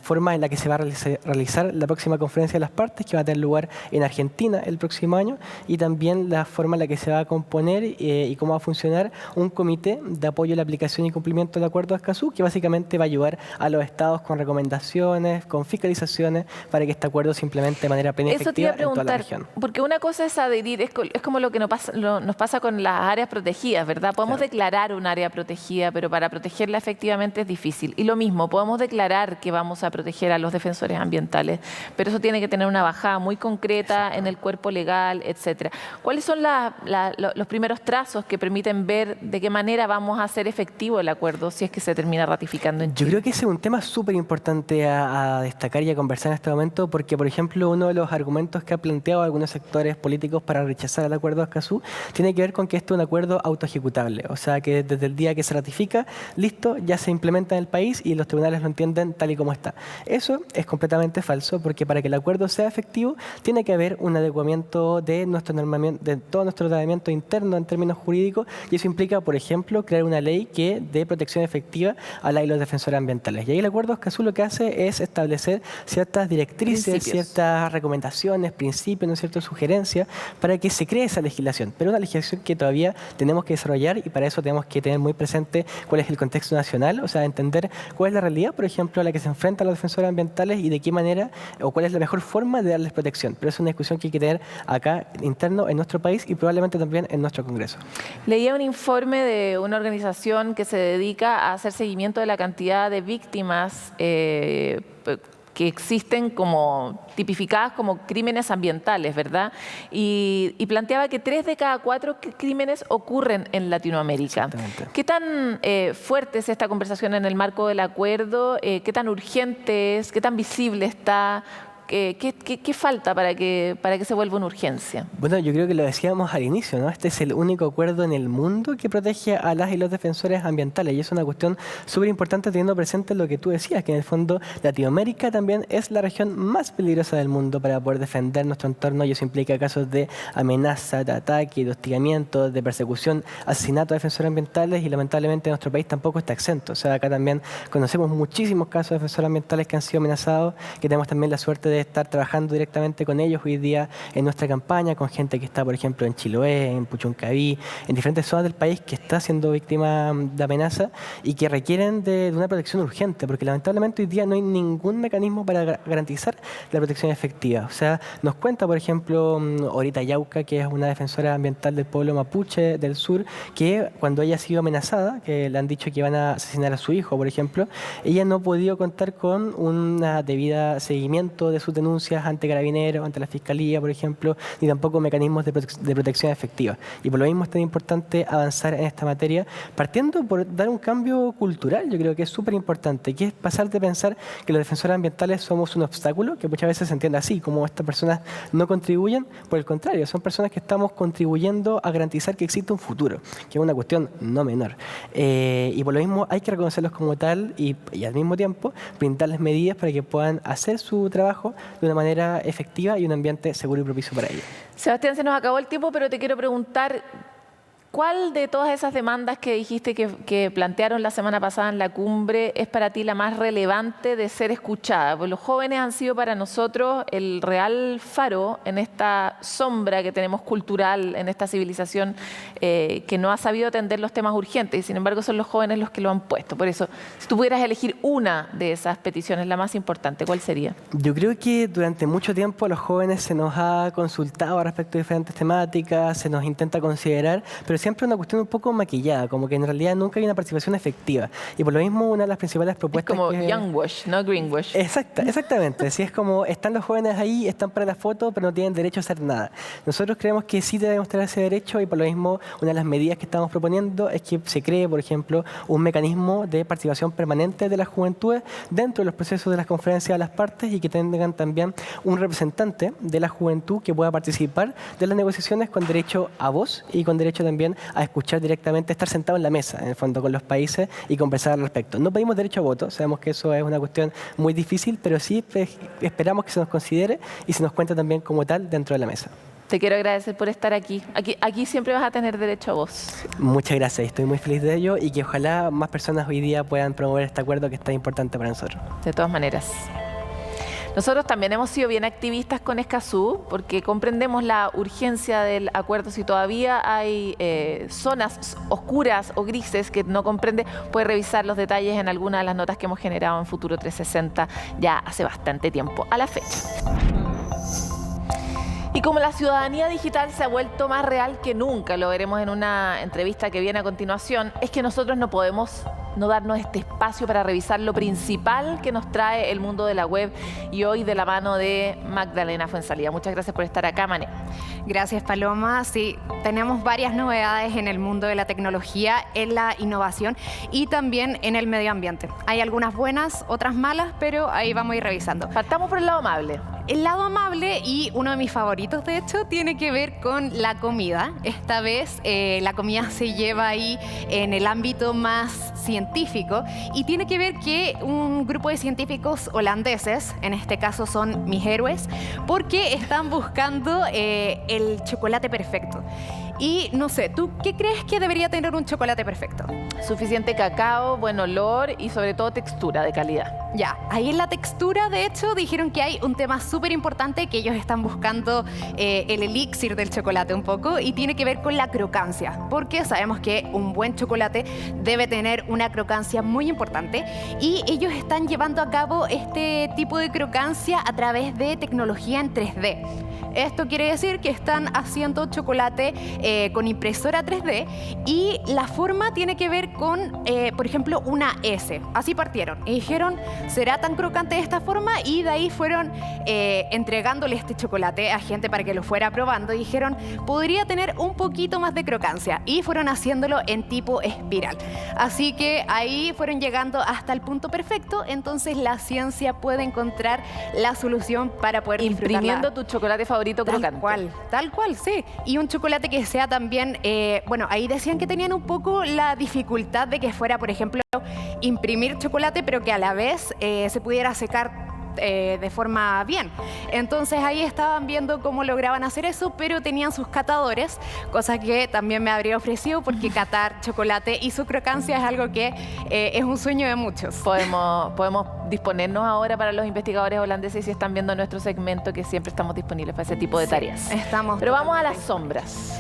M: forma en la que se va a realizar la próxima conferencia de las partes, que va a tener lugar en Argentina el próximo año, y también la forma en la que se va a componer y cómo va a funcionar un comité de apoyo a la aplicación y cumplimiento del Acuerdo de Escazú, que básicamente va a ayudar a los estados con recomendaciones, con fiscalizaciones, para que este acuerdo se implemente de manera plena y efectiva en toda la región.
B: Porque una cosa es adherir, es como lo que nos pasa con las áreas protegidas, ¿verdad? Podemos declarar un área protegida, pero para protegerla efectivamente es difícil. Y lo mismo, podemos declarar que vamos a proteger a los defensores ambientales, pero eso tiene que tener una bajada muy concreta en el cuerpo legal, etcétera. ¿Cuáles son los primeros trazos que permiten ver de qué manera vamos a hacer efectivo el acuerdo si es que se termina ratificando en Chile?
M: Yo creo que ese es un tema súper importante a destacar y a conversar en este momento, porque, por ejemplo, uno de los argumentos que ha planteado algunos sectores políticos para rechazar el Acuerdo de Escazú tiene que ver con que esto es un acuerdo autoejecutable, o sea, que desde el día que se ratifica, listo, ya se implementa en el país y los tribunales lo entienden tal y como está. Eso es completamente falso, porque para que el acuerdo sea efectivo tiene que haber un adecuamiento de todo nuestro ordenamiento interno en términos jurídicos, y eso implica, por ejemplo, crear una ley que dé protección efectiva a la y los defensores ambientales. Y ahí el Acuerdo de Escazú lo que hace es establecer ciertas directrices, ciertas recomendaciones, principios, ¿no es cierto?, sugerencias para que se cree esa legislación, pero una legislación que todavía tenemos que desarrollar, y para eso tenemos que tener muy presente cuál es el contexto nacional, o sea, entender cuál es la realidad, por ejemplo, a la que se enfrentan los defensores ambientales y de qué manera o cuál es la mejor forma de darles protección. Pero es una discusión que hay que tener acá interno en nuestro país y probablemente también en nuestro Congreso.
B: Leía un informe de una organización que se dedica a hacer seguimiento de la cantidad de víctimas que existen como tipificadas como crímenes ambientales, ¿verdad? Y planteaba que 3 de cada 4 crímenes ocurren en Latinoamérica. ¿Qué tan fuerte es esta conversación en el marco del acuerdo? ¿Qué tan urgente es? ¿Qué tan visible está? ¿Qué falta para que se vuelva una urgencia?
M: Bueno, yo creo que lo decíamos al inicio, ¿no? Este es el único acuerdo en el mundo que protege a las y los defensores ambientales, y es una cuestión súper importante teniendo presente lo que tú decías, que en el fondo Latinoamérica también es la región más peligrosa del mundo para poder defender nuestro entorno, y eso implica casos de amenaza, de ataque, de hostigamiento, de persecución, asesinato de defensores ambientales, y lamentablemente nuestro país tampoco está exento. O sea, acá también conocemos muchísimos casos de defensores ambientales que han sido amenazados, que tenemos también la suerte de estar trabajando directamente con ellos hoy día en nuestra campaña, con gente que está, por ejemplo, en Chiloé, en Puchuncaví, en diferentes zonas del país que está siendo víctima de amenaza y que requieren de una protección urgente, porque lamentablemente hoy día no hay ningún mecanismo para garantizar la protección efectiva. O sea, nos cuenta, por ejemplo, Orita Yauca, que es una defensora ambiental del pueblo mapuche del sur, que cuando ella ha sido amenazada, que le han dicho que iban a asesinar a su hijo, por ejemplo, ella no ha podido contar con una debida seguimiento de sus denuncias ante Carabineros, ante la Fiscalía, por ejemplo, ni tampoco mecanismos de protección efectiva. Y por lo mismo es tan importante avanzar en esta materia, partiendo por dar un cambio cultural. Yo creo que es súper importante, que es pasar de pensar que los defensores ambientales somos un obstáculo, que muchas veces se entiende así, como estas personas no contribuyen. Por el contrario, son personas que estamos contribuyendo a garantizar que existe un futuro, que es una cuestión no menor. Y por lo mismo hay que reconocerlos como tal y al mismo tiempo brindarles medidas para que puedan hacer su trabajo de una manera efectiva y un ambiente seguro y propicio para ello.
B: Sebastián, se nos acabó el tiempo, pero te quiero preguntar, ¿cuál de todas esas demandas que dijiste que plantearon la semana pasada en la cumbre es para ti la más relevante de ser escuchada? Pues los jóvenes han sido para nosotros el real faro en esta sombra que tenemos cultural, en esta civilización que no ha sabido atender los temas urgentes, y sin embargo son los jóvenes los que lo han puesto. Por eso, si tú pudieras elegir una de esas peticiones, la más importante, ¿cuál sería?
M: Yo creo que durante mucho tiempo a los jóvenes se nos ha consultado respecto a diferentes temáticas, se nos intenta considerar, pero siempre una cuestión un poco maquillada, como que en realidad nunca hay una participación efectiva. Y por lo mismo, una de las principales propuestas
B: es como youngwash, no greenwash.
M: Exactamente. Sí, es como están los jóvenes ahí, están para la foto, pero no tienen derecho a hacer nada. Nosotros creemos que sí debemos tener ese derecho, y por lo mismo una de las medidas que estamos proponiendo es que se cree, por ejemplo, un mecanismo de participación permanente de las juventudes dentro de los procesos de las conferencias de las partes, y que tengan también un representante de la juventud que pueda participar de las negociaciones con derecho a voz y con derecho también a escuchar directamente, estar sentado en la mesa, en el fondo, con los países y conversar al respecto. No pedimos derecho a voto, sabemos que eso es una cuestión muy difícil, pero sí esperamos que se nos considere y se nos cuente también como tal dentro de la mesa.
B: Te quiero agradecer por estar aquí. Aquí siempre vas a tener derecho a voz.
M: Muchas gracias, estoy muy feliz de ello, y que ojalá más personas hoy día puedan promover este acuerdo que es tan importante para nosotros.
B: De todas maneras. Nosotros también hemos sido bien activistas con Escazú, porque comprendemos la urgencia del acuerdo. Si todavía hay zonas oscuras o grises que no comprende, puede revisar los detalles en alguna de las notas que hemos generado en Futuro 360 ya hace bastante tiempo a la fecha. Y como la ciudadanía digital se ha vuelto más real que nunca, lo veremos en una entrevista que viene a continuación, es que nosotros no podemos no darnos este espacio para revisar lo principal que nos trae el mundo de la web, y hoy de la mano de Magdalena Fuenzalía. Muchas gracias por estar acá, Mané.
N: Gracias, Paloma. Sí, tenemos varias novedades en el mundo de la tecnología, en la innovación y también en el medio ambiente. Hay algunas buenas, otras malas, pero ahí vamos a ir revisando.
B: Partamos por el lado amable.
N: El lado amable, y uno de mis favoritos de hecho, tiene que ver con la comida. Esta vez la comida se lleva ahí en el ámbito más científico, y tiene que ver que un grupo de científicos holandeses, en este caso son mis héroes, porque están buscando el chocolate perfecto. Y no sé, ¿tú qué crees que debería tener un chocolate perfecto?
B: Suficiente cacao, buen olor y sobre todo textura de calidad.
N: Ya, ahí en la textura, de hecho, dijeron que hay un tema súper importante, que ellos están buscando el elixir del chocolate un poco, y tiene que ver con la crocancia, porque sabemos que un buen chocolate debe tener una crocancia muy importante, y ellos están llevando a cabo este tipo de crocancia a través de tecnología en 3D. Esto quiere decir que están haciendo chocolate con impresora 3D y la forma tiene que ver con, por ejemplo, una S. Así partieron y dijeron, ¿será tan crocante de esta forma? Y de ahí fueron entregándole este chocolate a gente para que lo fuera probando y dijeron, podría tener un poquito más de crocancia, y fueron haciéndolo en tipo espiral. Así que ahí fueron llegando hasta el punto perfecto. Entonces la ciencia puede encontrar la solución para poder
B: imprimiendo tu chocolate favorito crocante.
N: Tal cual, sí. Y un chocolate que sea también, bueno, ahí decían que tenían un poco la dificultad de que fuera, por ejemplo, imprimir chocolate, pero que a la vez se pudiera secar de forma bien. Entonces ahí estaban viendo cómo lograban hacer eso, pero tenían sus catadores, cosa que también me habría ofrecido, porque catar chocolate y su crocancia es algo que es un sueño de muchos.
B: Podemos disponernos ahora para los investigadores holandeses, si están viendo nuestro segmento, que siempre estamos disponibles para ese tipo de tareas.
N: Pero
B: vamos a las sombras.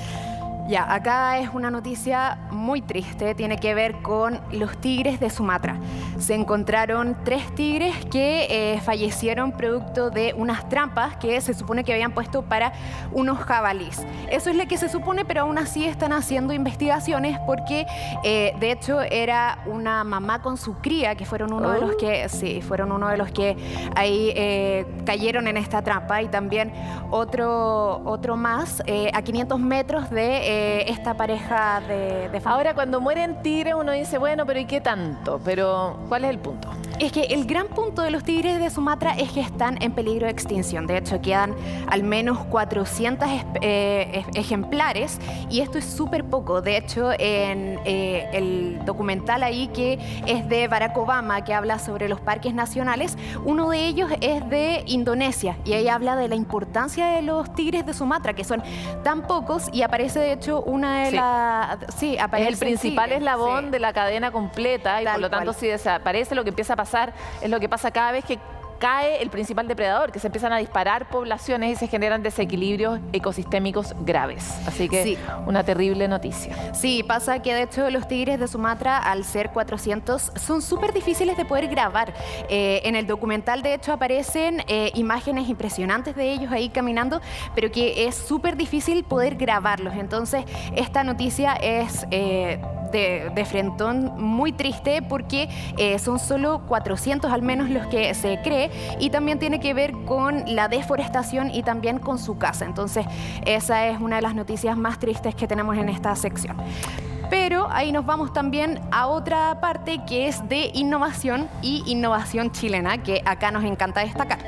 N: Ya, acá es una noticia muy triste, tiene que ver con los tigres de Sumatra. Se encontraron 3 tigres que fallecieron producto de unas trampas que se supone que habían puesto para unos jabalíes. Eso es lo que se supone, pero aún así están haciendo investigaciones porque de hecho era una mamá con su cría que fueron uno de los que, fueron uno de los que ahí cayeron en esta trampa, y también otro más a 500 metros de esta pareja de familia.
B: Ahora, cuando mueren tigres uno dice, bueno, pero ¿y qué tanto? Pero ¿cuál es el punto?
N: Es que el gran punto de los tigres de Sumatra es que están en peligro de extinción. De hecho, quedan al menos 400 ejemplares, y esto es súper poco. De hecho, en el documental ahí, que es de Barack Obama, que habla sobre los parques nacionales, uno de ellos es de Indonesia, y ahí habla de la importancia de los tigres de Sumatra, que son tan pocos, y aparece de hecho una de las... Sí, aparece
B: es el principal eslabón de la cadena completa, y por lo tanto si desaparece, lo que empieza a pasar es lo que pasa cada vez que cae el principal depredador, que se empiezan a disparar poblaciones y se generan desequilibrios ecosistémicos graves. Así que una terrible noticia.
N: Sí, pasa que de hecho los tigres de Sumatra, al ser 400, son súper difíciles de poder grabar. En el documental de hecho aparecen imágenes impresionantes de ellos ahí caminando, pero que es súper difícil poder grabarlos. Entonces esta noticia es... de frentón muy triste, porque son solo 400 al menos los que se cree, y también tiene que ver con la deforestación y también con su caza. Entonces esa es una de las noticias más tristes que tenemos en esta sección. Pero ahí nos vamos también a otra parte que es de innovación y innovación chilena, que acá nos encanta destacar.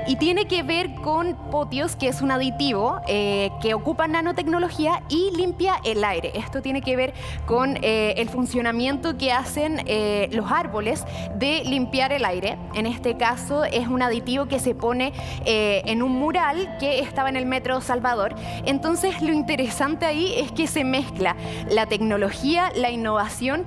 N: Y tiene que ver con Potios, que es un aditivo que ocupa nanotecnología y limpia el aire. Esto tiene que ver con el funcionamiento que hacen los árboles de limpiar el aire. En este caso es un aditivo que se pone en un mural que estaba en el Metro Salvador. Entonces lo interesante ahí es que se mezcla la tecnología, la innovación,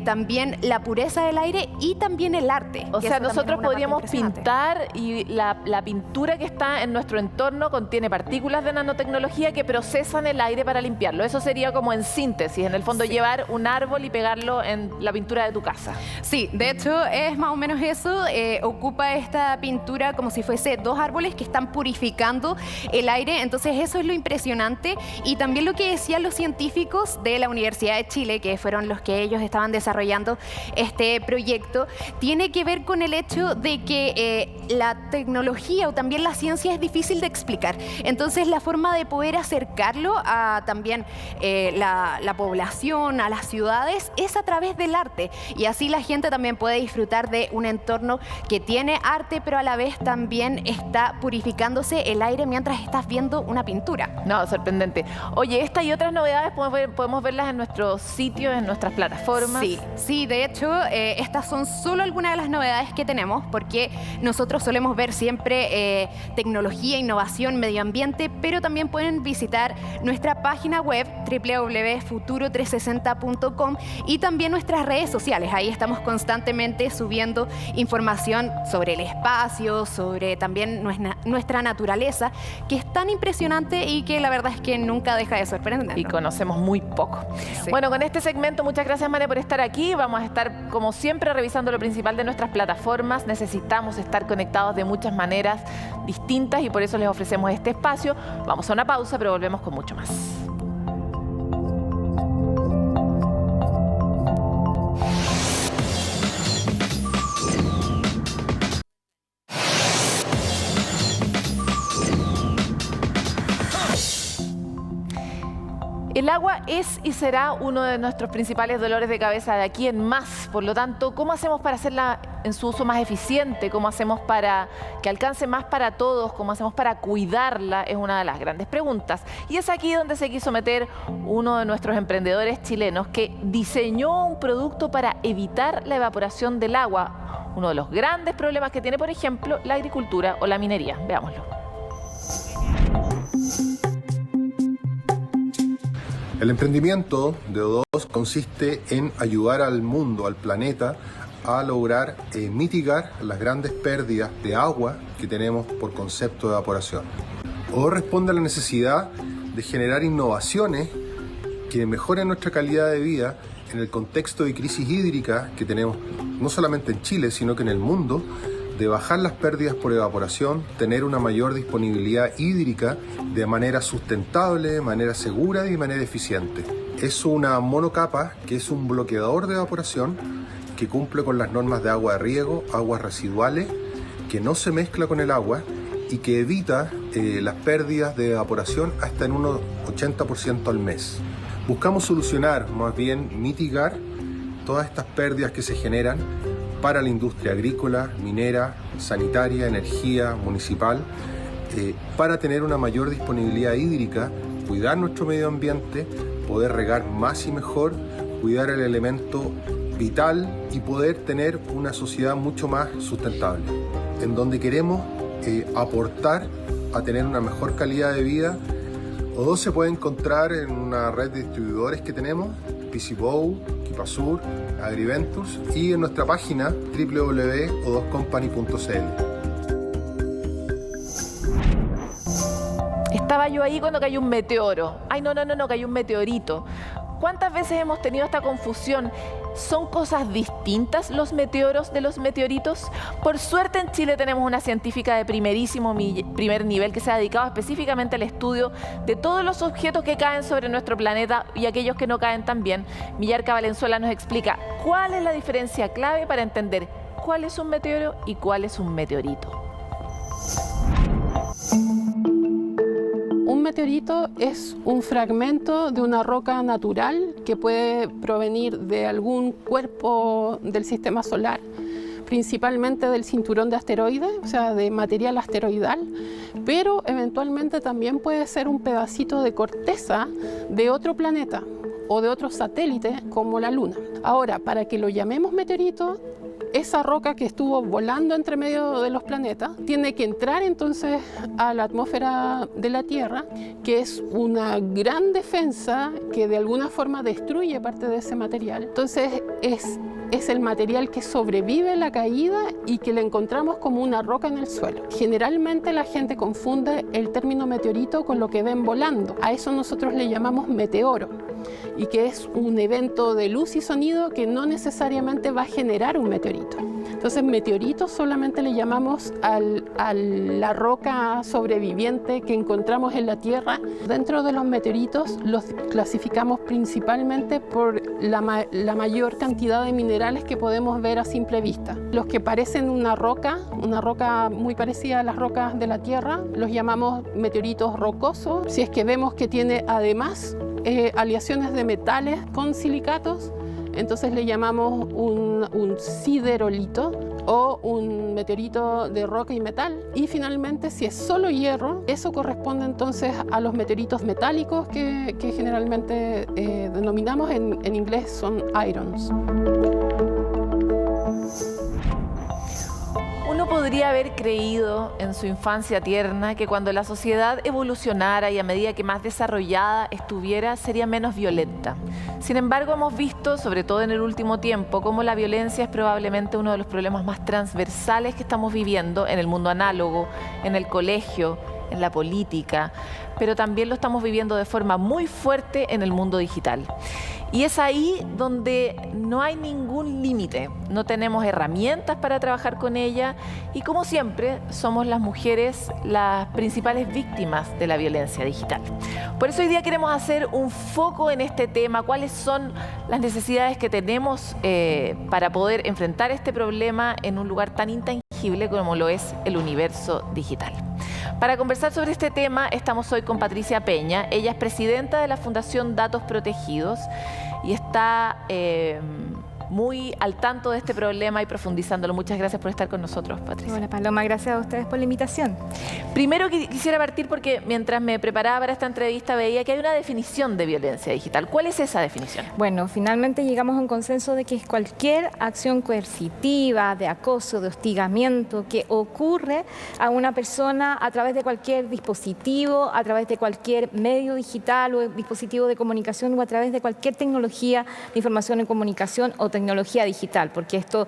N: también la pureza del aire y también el arte.
B: O sea, nosotros podríamos pintar, y la pintura que está en nuestro entorno contiene partículas de nanotecnología que procesan el aire para limpiarlo. Eso sería como en síntesis, en el fondo llevar un árbol y pegarlo en la pintura de tu casa.
N: Sí, de hecho es más o menos eso. Ocupa esta pintura como si fuese 2 árboles que están purificando el aire. Entonces eso es lo impresionante, y también lo que decían los científicos de la Universidad de Chile, que fueron los que ellos estaban desarrollando este proyecto, tiene que ver con el hecho de que la tecnología o también la ciencia es difícil de explicar. Entonces la forma de poder acercarlo a también la población, a las ciudades, es a través del arte, y así la gente también puede disfrutar de un entorno que tiene arte, pero a la vez también está purificándose el aire mientras estás viendo una pintura.
B: No, sorprendente. Oye, esta y otras novedades podemos verlas en nuestros sitios, en nuestras plataformas.
N: Sí, de hecho estas son solo algunas de las novedades que tenemos, porque nosotros solemos ver siempre tecnología, innovación, medio ambiente, pero también pueden visitar nuestra página web www.futuro360.com y también nuestras redes sociales. Ahí estamos constantemente subiendo información sobre el espacio, sobre también nuestra naturaleza, que es tan impresionante y que la verdad es que nunca deja de sorprender.
B: Y conocemos muy poco. Bueno, con este segmento, muchas gracias, María, por estar aquí. Vamos a estar, como siempre, revisando lo principal de nuestras plataformas. Necesitamos estar conectados de muchas maneras distintas, y por eso les ofrecemos este espacio. Vamos a una pausa, pero volvemos con mucho más. agua es y será uno de nuestros principales dolores de cabeza de aquí en más. Por lo tanto, ¿cómo hacemos para hacerla en su uso más eficiente? ¿Cómo hacemos para que alcance más para todos? ¿Cómo hacemos para cuidarla? Es una de las grandes preguntas. Y es aquí donde se quiso meter uno de nuestros emprendedores chilenos que diseñó un producto para evitar la evaporación del agua. Uno de los grandes problemas que tiene, por ejemplo, la agricultura o la minería. Veámoslo.
O: El emprendimiento de O2 consiste en ayudar al mundo, al planeta, a lograr mitigar las grandes pérdidas de agua que tenemos por concepto de evaporación. O2 responde a la necesidad de generar innovaciones que mejoren nuestra calidad de vida en el contexto de crisis hídrica que tenemos no solamente en Chile, sino que en el mundo, de bajar las pérdidas por evaporación, tener una mayor disponibilidad hídrica de manera sustentable, de manera segura y de manera eficiente. Es una monocapa que es un bloqueador de evaporación que cumple con las normas de agua de riego, aguas residuales, que no se mezcla con el agua y que evita las pérdidas de evaporación hasta en un 80% al mes. Buscamos solucionar, más bien mitigar todas estas pérdidas que se generan para la industria agrícola, minera, sanitaria, energía, municipal, para tener una mayor disponibilidad hídrica, cuidar nuestro medio ambiente, poder regar más y mejor, cuidar el elemento vital y poder tener una sociedad mucho más sustentable, en donde queremos aportar a tener una mejor calidad de vida. O2 se puede encontrar en una red de distribuidores que tenemos, PCBOW, Kipasur, Agriventus, y en nuestra página www.o2company.cl.
B: Estaba yo ahí cuando cayó un meteoro. Ay, no, cayó un meteorito. ¿Cuántas veces hemos tenido esta confusión? ¿Son cosas distintas los meteoros de los meteoritos? Por suerte en Chile tenemos una científica de primer nivel que se ha dedicado específicamente al estudio de todos los objetos que caen sobre nuestro planeta y aquellos que no caen también. Millarca Valenzuela nos explica cuál es la diferencia clave para entender cuál es un meteoro y cuál es un meteorito.
P: Un meteorito es un fragmento de una roca natural que puede provenir de algún cuerpo del sistema solar, principalmente del cinturón de asteroides, o sea, de material asteroidal, pero eventualmente también puede ser un pedacito de corteza de otro planeta o de otro satélite como la Luna. Ahora, para que lo llamemos meteorito, esa roca que estuvo volando entre medio de los planetas tiene que entrar entonces a la atmósfera de la Tierra, que es una gran defensa que de alguna forma destruye parte de ese material. Entonces es el material que sobrevive la caída y que le encontramos como una roca en el suelo. Generalmente la gente confunde el término meteorito con lo que ven volando. A eso nosotros le llamamos meteoro, y que es un evento de luz y sonido que no necesariamente va a generar un meteorito. Entonces meteorito solamente le llamamos a la roca sobreviviente que encontramos en la Tierra. Dentro de los meteoritos los clasificamos principalmente por la mayor cantidad de minerales que podemos ver a simple vista. Los que parecen una roca muy parecida a las rocas de la Tierra, los llamamos meteoritos rocosos. Si es que vemos que tiene además aleaciones de metales con silicatos, entonces le llamamos un siderolito o un meteorito de roca y metal. Y finalmente, si es solo hierro, eso corresponde entonces a los meteoritos metálicos que generalmente denominamos, en inglés son irons.
B: Uno podría haber creído en su infancia tierna que cuando la sociedad evolucionara y a medida que más desarrollada estuviera, sería menos violenta. Sin embargo, hemos visto, sobre todo en el último tiempo, cómo la violencia es probablemente uno de los problemas más transversales que estamos viviendo en el mundo análogo, en el colegio, en la política, pero también lo estamos viviendo de forma muy fuerte en el mundo digital. Y es ahí donde no hay ningún límite, no tenemos herramientas para trabajar con ella y, como siempre, somos las mujeres las principales víctimas de la violencia digital. Por eso hoy día queremos hacer un foco en este tema, cuáles son las necesidades que tenemos para poder enfrentar este problema en un lugar tan intangible como lo es el universo digital. Para conversar sobre este tema estamos hoy con Patricia Peña. Ella es presidenta de la Fundación Datos Protegidos y está muy al tanto de este problema y profundizándolo. Muchas gracias por estar con nosotros, Patricia.
Q: Hola, Paloma, gracias a ustedes por la invitación.
B: Primero quisiera partir porque mientras me preparaba para esta entrevista veía que hay una definición de violencia digital. ¿Cuál es esa definición?
Q: Bueno, finalmente llegamos a un consenso de que es cualquier acción coercitiva, de acoso, de hostigamiento que ocurre a una persona a través de cualquier dispositivo, a través de cualquier medio digital o dispositivo de comunicación o a través de cualquier tecnología de información y comunicación o tecnología digital, porque esto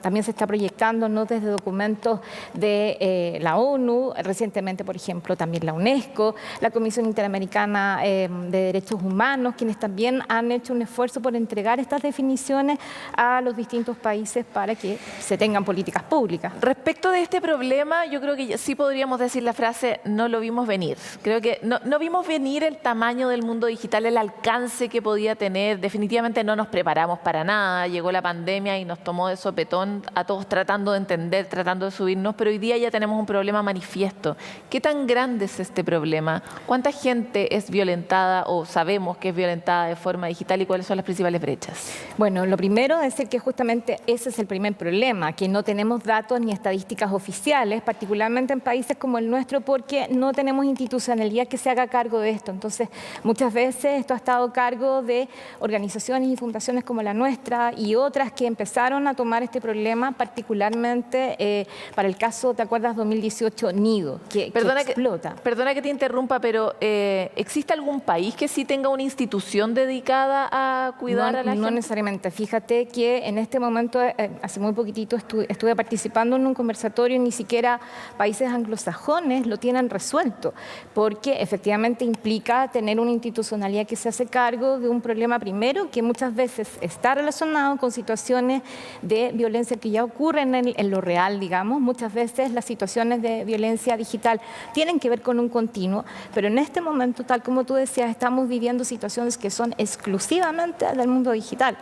Q: también se está proyectando, ¿no?, desde documentos de la ONU, recientemente, por ejemplo, también la UNESCO, la Comisión Interamericana de Derechos Humanos, quienes también han hecho un esfuerzo por entregar estas definiciones a los distintos países para que se tengan políticas públicas.
B: Respecto de este problema, yo creo que sí podríamos decir la frase, no lo vimos venir. Creo que no vimos venir el tamaño del mundo digital, el alcance que podía tener. Definitivamente no nos preparamos para nada, llegó la pandemia y nos tomó de sopetón a todos tratando de entender, tratando de subirnos, pero hoy día ya tenemos un problema manifiesto. ¿Qué tan grande es este problema? ¿Cuánta gente es violentada o sabemos que es violentada de forma digital y cuáles son las principales brechas?
Q: Bueno, lo primero es que justamente ese es el primer problema, que no tenemos datos ni estadísticas oficiales, particularmente en países como el nuestro, porque no tenemos institucionalidad que se haga cargo de esto. Entonces, muchas veces esto ha estado a cargo de organizaciones y fundaciones como la nuestra y otras que empezaron a tomar este problema, particularmente para el caso, ¿te acuerdas? 2018 Nido, que explota.
B: Perdona que te interrumpa, pero ¿existe algún país que sí tenga una institución dedicada a cuidar a la gente?
Q: No necesariamente. Fíjate que en este momento, hace muy poquitito, estuve participando en un conversatorio y ni siquiera países anglosajones lo tienen resuelto, porque efectivamente implica tener una institucionalidad que se hace cargo de un problema primero que muchas veces está relacionado con situaciones de violencia que ya ocurren en lo real, digamos. Muchas veces las situaciones de violencia digital tienen que ver con un continuo, pero en este momento, tal como tú decías, estamos viviendo situaciones que son exclusivamente del mundo digital,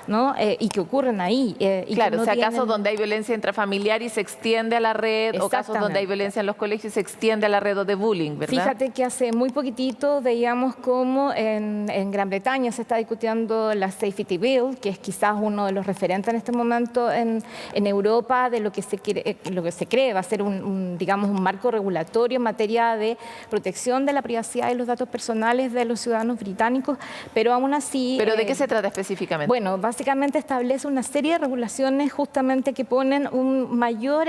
Q: ¿no? Y que ocurren ahí.
B: Claro, o sea, casos donde hay violencia intrafamiliar y se extiende a la red, o casos donde hay violencia en los colegios y se extiende a la red de bullying, ¿verdad?
Q: Fíjate que hace muy poquitito veíamos cómo en Gran Bretaña se está discutiendo la Safety Bill, que es quizás uno de los referentes en este momento en Europa de lo que se cree va a ser digamos, un marco regulatorio en materia de protección de la privacidad y los datos personales de los ciudadanos británicos, pero aún así...
B: ¿Pero de qué se trata específicamente?
Q: Bueno, básicamente establece una serie de regulaciones justamente que ponen un mayor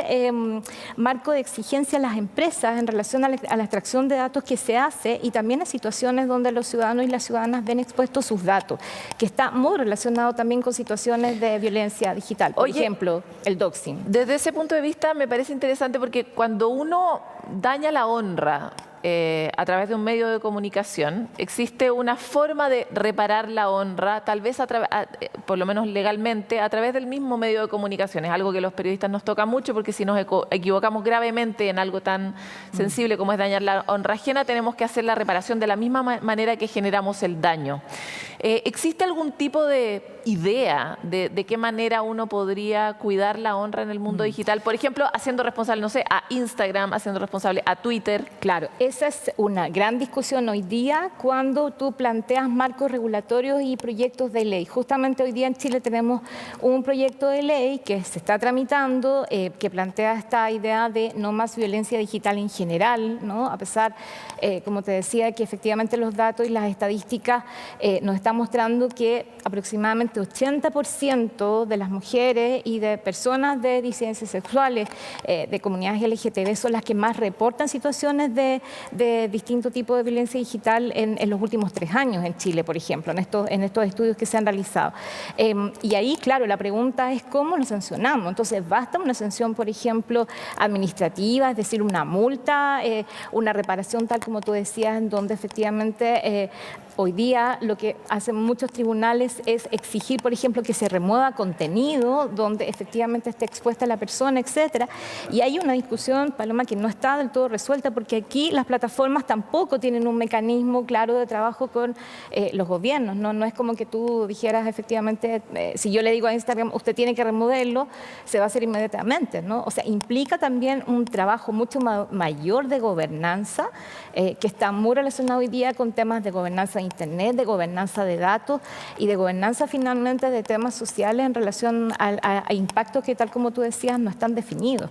Q: marco de exigencia a las empresas en relación a la extracción de datos que se hace y también a situaciones donde los ciudadanos y las ciudadanas ven expuestos sus datos, que está muy relacionado también con situaciones de violencia digital. Por ejemplo, el doxing.
B: Desde ese punto de vista me parece interesante porque cuando uno daña la honra a través de un medio de comunicación, existe una forma de reparar la honra, tal vez por lo menos legalmente, a través del mismo medio de comunicación. Es algo que los periodistas nos toca mucho porque si nos equivocamos gravemente en algo tan sensible como es dañar la honra ajena, tenemos que hacer la reparación de la misma manera que generamos el daño. ¿Existe algún tipo de idea de qué manera uno podría cuidar la honra en el mundo digital? Por ejemplo, haciendo responsable, no sé, a Instagram, haciendo responsable a Twitter.
Q: Claro, esa es una gran discusión hoy día cuando tú planteas marcos regulatorios y proyectos de ley. Justamente hoy día en Chile tenemos un proyecto de ley que se está tramitando, que plantea esta idea de no más violencia digital en general, ¿no? A pesar, como te decía, que efectivamente los datos y las estadísticas nos están mostrando que aproximadamente 80% de las mujeres y de personas de disidencias sexuales, de comunidades LGTB, son las que más reportan situaciones de distinto tipo de violencia digital en los últimos 3 años en Chile, por ejemplo, en estos estudios que se han realizado. Y ahí, claro, la pregunta es cómo lo sancionamos. Entonces, basta una sanción, por ejemplo, administrativa, es decir, una multa, una reparación, tal como tú decías, en donde efectivamente hoy día lo que hacen muchos tribunales es exigir exigir, por ejemplo, que se remueva contenido donde efectivamente esté expuesta la persona, etcétera. Y hay una discusión, Paloma, que no está del todo resuelta, porque aquí las plataformas tampoco tienen un mecanismo claro de trabajo con los gobiernos, ¿no? No es como que tú dijeras efectivamente, si yo le digo a Instagram, usted tiene que removerlo, se va a hacer inmediatamente, ¿no? O sea, implica también un trabajo mucho mayor de gobernanza, que está muy relacionado hoy día con temas de gobernanza de Internet, de gobernanza de datos y de gobernanza finalmente de temas sociales en relación a impactos que, tal como tú decías, no están definidos.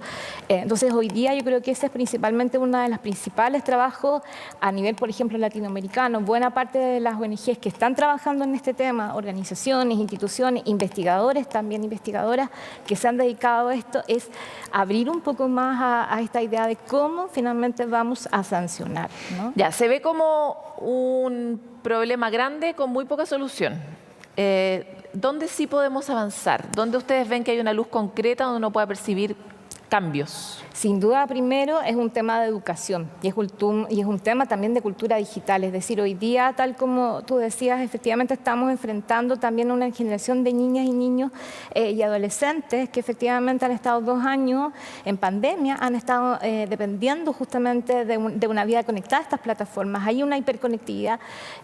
Q: Entonces, hoy día yo creo que ese es principalmente uno de los principales trabajos a nivel, por ejemplo, latinoamericano. Buena parte de las ONGs que están trabajando en este tema, organizaciones, instituciones, investigadores, también investigadoras que se han dedicado a esto, es abrir un poco más a esta idea de cómo finalmente vamos a sancionar, ¿no?
B: Ya, se ve como un problema grande con muy poca solución. ¿Dónde sí podemos avanzar? ¿Dónde ustedes ven que hay una luz concreta donde uno pueda percibir cambios?
Q: Sin duda, primero, es un tema de educación y es un tema también de cultura digital. Es decir, hoy día, tal como tú decías, efectivamente estamos enfrentando también a una generación de niñas y niños y adolescentes que efectivamente han estado 2 años en pandemia, han estado dependiendo justamente de una vida conectada a estas plataformas. Hay una hiperconectividad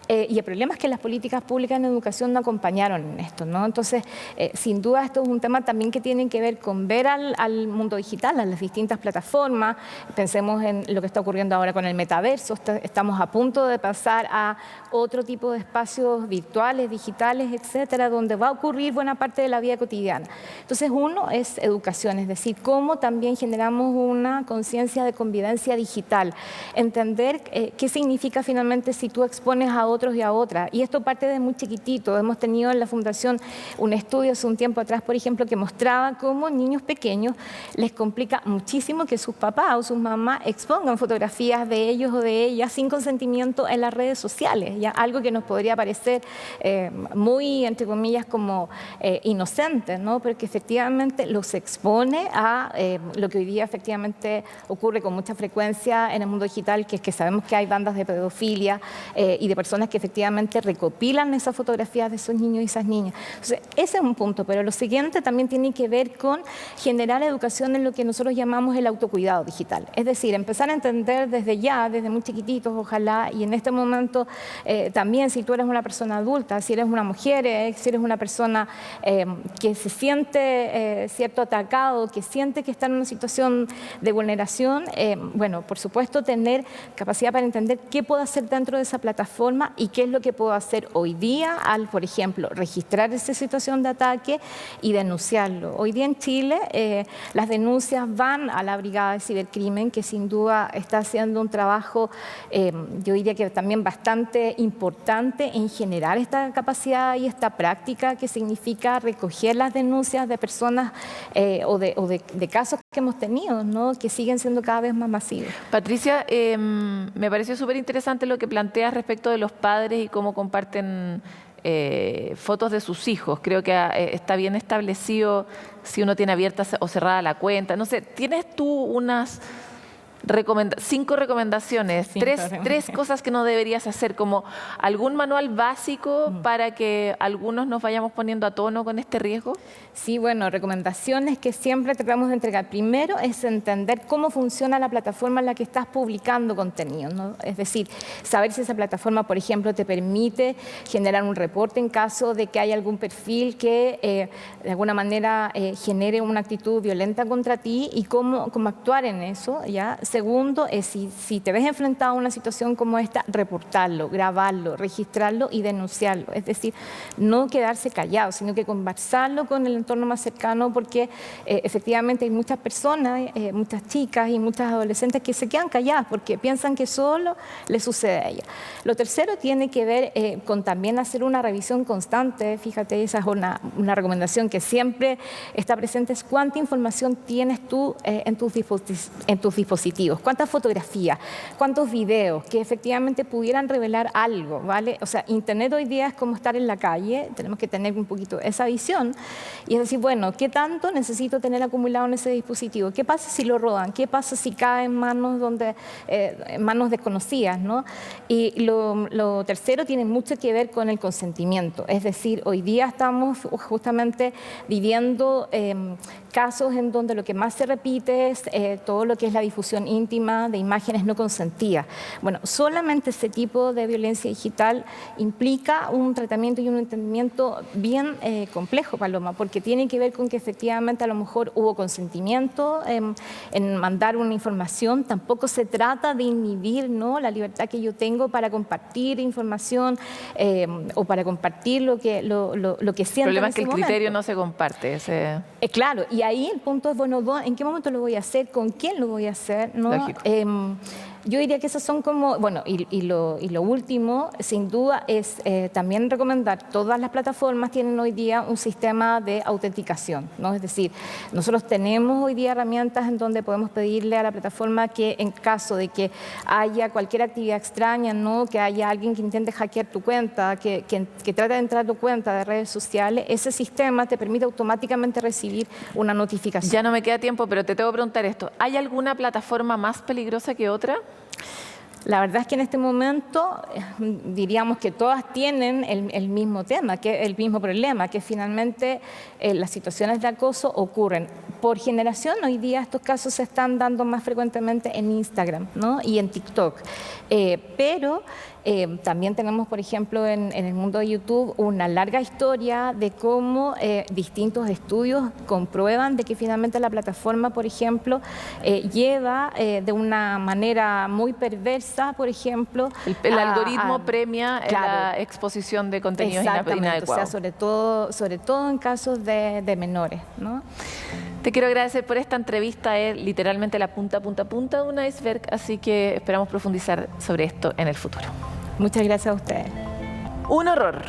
Q: y el problema es que las políticas públicas en educación no acompañaron en esto, ¿no? Entonces, sin duda, esto es un tema también que tiene que ver con ver al mundo digital, a las distintas plataformas. Pensemos en lo que está ocurriendo ahora con el metaverso. Estamos a punto de pasar a otro tipo de espacios virtuales, digitales, etcétera, donde va a ocurrir buena parte de la vida cotidiana. Entonces, uno es educación, es decir, cómo también generamos una conciencia de convivencia digital. Entender qué significa finalmente si tú expones a otros y a otras. Y esto parte de muy chiquitito. Hemos tenido en la Fundación un estudio hace un tiempo atrás, por ejemplo, que mostraba cómo niños pequeños les complica muchísimo que sus papás o sus mamás expongan fotografías de ellos o de ellas sin consentimiento en las redes sociales, ¿ya? Algo que nos podría parecer muy, entre comillas, como inocente, ¿no? Pero que efectivamente los expone a lo que hoy día efectivamente ocurre con mucha frecuencia en el mundo digital, que es que sabemos que hay bandas de pedofilia y de personas que efectivamente recopilan esas fotografías de esos niños y esas niñas. Entonces, ese es un punto, pero lo siguiente también tiene que ver con generar educación en lo que nosotros llamamos el autocuidado digital. Es decir, empezar a entender desde ya, desde muy chiquititos, ojalá, y en este momento también, si tú eres una persona adulta, si eres una mujer, si eres una persona que se siente cierto atacado, que siente que está en una situación de vulneración, bueno, por supuesto, tener capacidad para entender qué puedo hacer dentro de esa plataforma y qué es lo que puedo hacer hoy día al, por ejemplo, registrar esa situación de ataque y denunciarlo. Hoy día en Chile, las denuncias van a la Brigada de Cibercrimen, que sin duda está haciendo un trabajo, yo diría que también bastante importante en generar esta capacidad y esta práctica que significa recoger las denuncias de personas o de casos que hemos tenido, ¿no? Que siguen siendo cada vez más masivos.
B: Patricia, me pareció súper interesante lo que planteas respecto de los padres y cómo comparten fotos de sus hijos. Creo que está bien establecido si uno tiene abierta o cerrada la cuenta. No sé, ¿tienes tú unas 5 recomendaciones, tres cosas que no deberías hacer, como algún manual básico para que algunos nos vayamos poniendo a tono con este riesgo?
Q: Sí, bueno, recomendaciones que siempre tratamos de entregar. Primero es entender cómo funciona la plataforma en la que estás publicando contenido, ¿no? Es decir, saber si esa plataforma, por ejemplo, te permite generar un reporte en caso de que haya algún perfil que de alguna manera genere una actitud violenta contra ti y cómo actuar en eso, ¿ya? Segundo es si te ves enfrentado a una situación como esta, reportarlo, grabarlo, registrarlo y denunciarlo. Es decir, no quedarse callado, sino que conversarlo con el entorno más cercano, porque efectivamente hay muchas personas, muchas chicas y muchas adolescentes que se quedan calladas porque piensan que solo les sucede a ellas. Lo tercero tiene que ver con también hacer una revisión constante. Fíjate, esa es una recomendación que siempre está presente, es cuánta información tienes tú en tus dispositivos. dispositivos, cuántas fotografías, cuántos videos que efectivamente pudieran revelar algo, ¿vale? O sea, Internet hoy día es como estar en la calle, tenemos que tener un poquito esa visión y es decir, bueno, ¿qué tanto necesito tener acumulado en ese dispositivo? ¿Qué pasa si lo roban? ¿Qué pasa si cae en manos, en manos desconocidas, ¿no? Y lo tercero tiene mucho que ver con el consentimiento, es decir, hoy día estamos justamente viviendo casos en donde lo que más se repite es todo lo que es la difusión íntima de imágenes no consentidas. Bueno, solamente ese tipo de violencia digital implica un tratamiento y un entendimiento bien complejo, Paloma, porque tiene que ver con que efectivamente a lo mejor hubo consentimiento en mandar una información. Tampoco se trata de inhibir, ¿no?, la libertad que yo tengo para compartir información o para compartir lo que siento.
B: El problema es que
Q: en
B: el
Q: ese
B: criterio
Q: momento.
B: no se comparte.
Q: Claro, y ahí el punto es, bueno, ¿en qué momento lo voy a hacer? ¿Con quién lo voy a hacer? ¿No? Yo diría que esas son como, bueno, y lo último, sin duda, es también recomendar, todas las plataformas tienen hoy día un sistema de autenticación, ¿no? Es decir, nosotros tenemos hoy día herramientas en donde podemos pedirle a la plataforma que en caso de que haya cualquier actividad extraña, ¿no?, que haya alguien que intente hackear tu cuenta, que trate de entrar a tu cuenta de redes sociales, ese sistema te permite automáticamente recibir una notificación.
B: Ya no me queda tiempo, pero te tengo que preguntar esto. ¿Hay alguna plataforma más peligrosa que otra?
Q: La verdad es que en este momento diríamos que todas tienen el mismo tema, el mismo problema, que finalmente las situaciones de acoso ocurren. Por generación, hoy día estos casos se están dando más frecuentemente en Instagram, ¿no?, y en TikTok. Pero también tenemos, por ejemplo, en el mundo de YouTube una larga historia de cómo distintos estudios comprueban de que finalmente la plataforma, por ejemplo, lleva de una manera muy perversa, por ejemplo...
B: El algoritmo premia la exposición de contenidos inadecuados.
Q: O sea, sobre todo en casos de menores, ¿no?
B: Te quiero agradecer por esta entrevista, es literalmente la punta de un iceberg, así que esperamos profundizar sobre esto en el futuro.
Q: Muchas gracias a ustedes.
B: Un horror.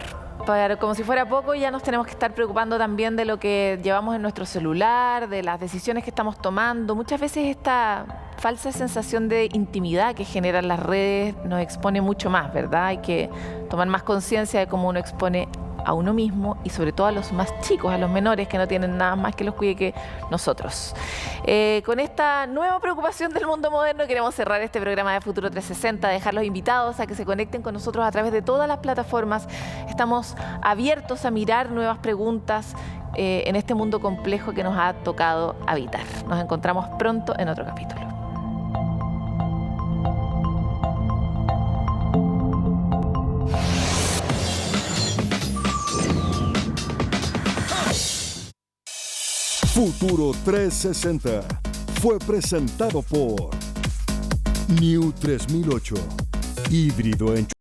B: Pero como si fuera poco, ya nos tenemos que estar preocupando también de lo que llevamos en nuestro celular, de las decisiones que estamos tomando. Muchas veces esta falsa sensación de intimidad que generan las redes nos expone mucho más, ¿verdad? Hay que tomar más conciencia de cómo uno expone a uno mismo y sobre todo a los más chicos, a los menores que no tienen nada más que los cuide que nosotros. Con esta nueva preocupación del mundo moderno queremos cerrar este programa de Futuro 360, dejar los invitados a que se conecten con nosotros a través de todas las plataformas. Estamos abiertos a mirar nuevas preguntas en este mundo complejo que nos ha tocado habitar. Nos encontramos pronto en otro capítulo.
A: Futuro 360 fue presentado por New 3008, híbrido en